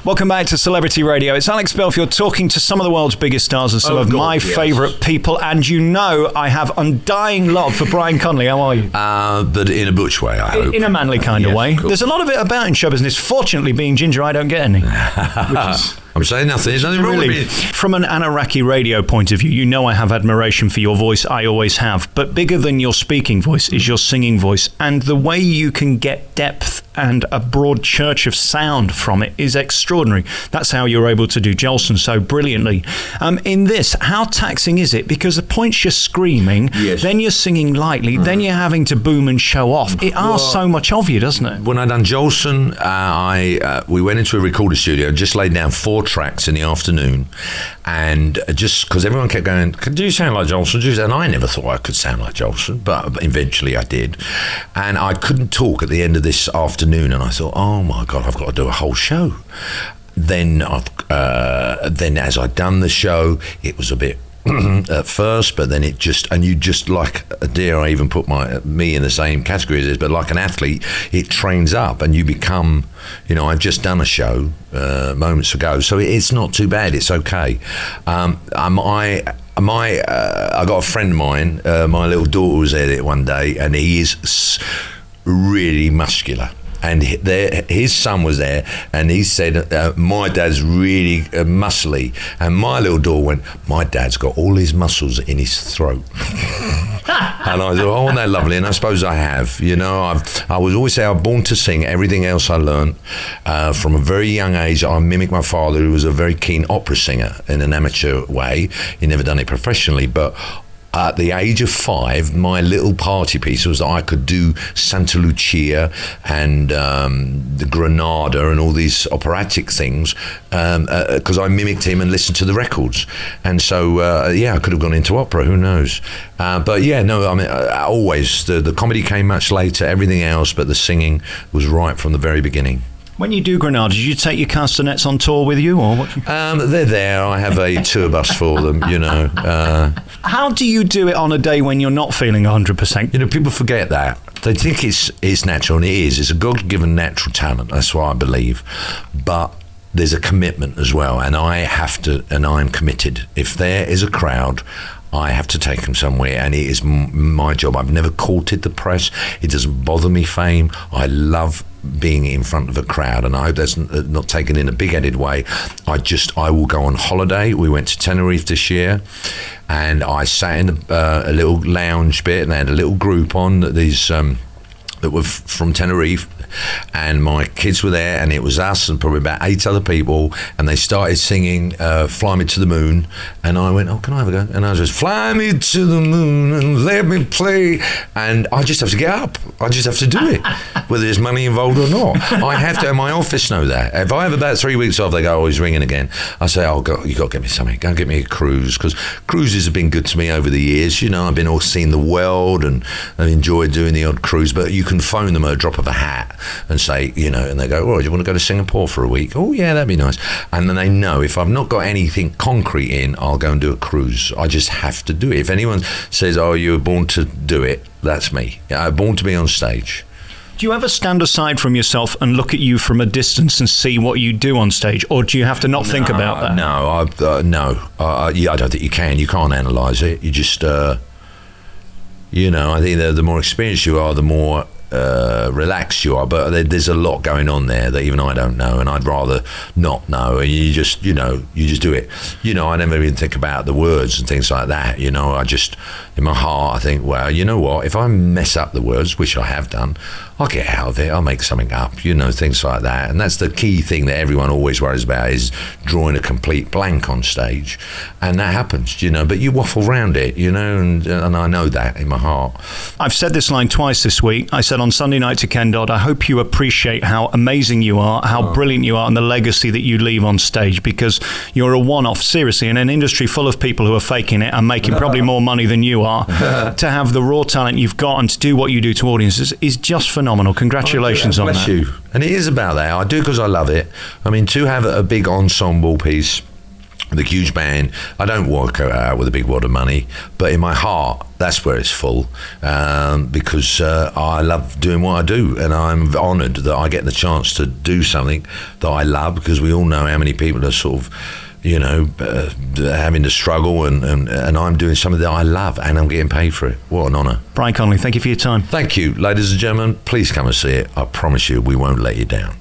Welcome back to Celebrity Radio. It's Alex Belfield talking to some of the world's biggest stars and some of my favourite people. And you know I have undying love for Brian Conley. How are you? But in a butch way, I hope. In a manly kind of way. Cool. There's a lot of it about in show business. Fortunately, being ginger, I don't get any. I'm saying nothing. There's nothing wrong with me. From an Anaraki radio point of view, you know I have admiration for your voice. I always have. But bigger than your speaking voice is your singing voice. And the way you can get depth and a broad church of sound from it is extraordinary. That's how you're able to do Jolson so brilliantly. In this, how taxing is it? Because the points you're screaming, then you're singing lightly, then you're having to boom and show off. It asks so much of you, doesn't it? When I done Jolson, we went into a recording studio, just laid down 4 tracks in the afternoon, and just because everyone kept going, do you sound like Jolson? And I never thought I could sound like Jolson, but eventually I did. And I couldn't talk at the end of this afternoon, and I thought, oh my God, I've got to do a whole show. Then as I'd done the show, it was a bit at first, but then it just, and you just, like, dare I even put me in the same category as this, but like an athlete, it trains up and you become, I've just done a show moments ago, so it's not too bad, it's okay. I got a friend of mine, my little daughter was there one day, and he is really muscular. And his son was there, and he said, my dad's really muscly. And my little daughter went, my dad's got all his muscles in his throat. And I thought, oh, isn't that lovely? And I suppose I have. I was always say I'm born to sing. Everything else I learned from a very young age. I mimicked my father, who was a very keen opera singer in an amateur way. He never done it professionally, but at the age of 5, my little party piece was that I could do Santa Lucia and the Granada and all these operatic things because I mimicked him and listened to the records. And so, I could have gone into opera, who knows? Always. The comedy came much later, everything else, but the singing was right from the very beginning. When you do Granada, do you take your castanets on tour with you, or what? They're there. I have a tour bus for them, How do you do it on a day when you're not feeling 100%? People forget that. They think it's natural, and it is. It's a God-given natural talent. That's what I believe. But there's a commitment as well, and I'm committed. If there is a crowd, I have to take them somewhere, and it is my job. I've never courted the press. It doesn't bother me, fame. I love being in front of a crowd, and I hope that's not taken in a big-headed way. I will go on holiday. We went to Tenerife this year, and I sat in a little lounge bit, and they had a little group on that were from Tenerife, and my kids were there, and it was us and probably about 8 other people, and they started singing Fly Me to the Moon, and I went, oh, can I have a go? And I was just, fly me to the moon and let me play, and I just have to get up. I just have to do it, whether there's money involved or not. I have to, and my office know that. If I have about 3 weeks off, they go, oh, he's ringing again. I say, oh, God, you got to get me something. Go and get me a cruise, because cruises have been good to me over the years. I've been all seeing the world, and I've enjoyed doing the odd cruise, but you can phone them at a drop of a hat and say, and they go, oh, do you want to go to Singapore for a week? Oh, yeah, that'd be nice. And then they know if I've not got anything concrete in, I'll go and do a cruise. I just have to do it. If anyone says, oh, you were born to do it, that's me. I'm born to be on stage. Do you ever stand aside from yourself and look at you from a distance and see what you do on stage, or do you have to not think about that? No, I don't think you can. You can't analyse it. You just, I think the more experienced you are, the more relaxed you are, but there's a lot going on there that even I don't know, and I'd rather not know. And you just do it. I never even think about the words and things like that. I just, in my heart, I think, well, you know what? If I mess up the words, which I have done, I'll get out of it. I'll make something up. Things like that. And that's the key thing that everyone always worries about, is drawing a complete blank on stage, and that happens. But you waffle around it. And I know that in my heart. I've said this line twice this week. I said on Sunday night to Ken Dodd, I hope you appreciate how amazing you are, how brilliant you are, and the legacy that you leave on stage, because you're a one-off, seriously, in an industry full of people who are faking it and making probably more money than you are. To have the raw talent you've got and to do what you do to audiences is just phenomenal. Congratulations on that. Bless you. And it is about that. I do because I love it. I mean, to have a big ensemble piece the huge band. I don't walk out with a big wad of money, but in my heart, that's where it's full, because I love doing what I do, and I'm honoured that I get the chance to do something that I love, because we all know how many people are sort of, having to struggle, and I'm doing something that I love, and I'm getting paid for it. What an honour. Brian Conley, thank you for your time. Thank you. Ladies and gentlemen, please come and see it. I promise you we won't let you down.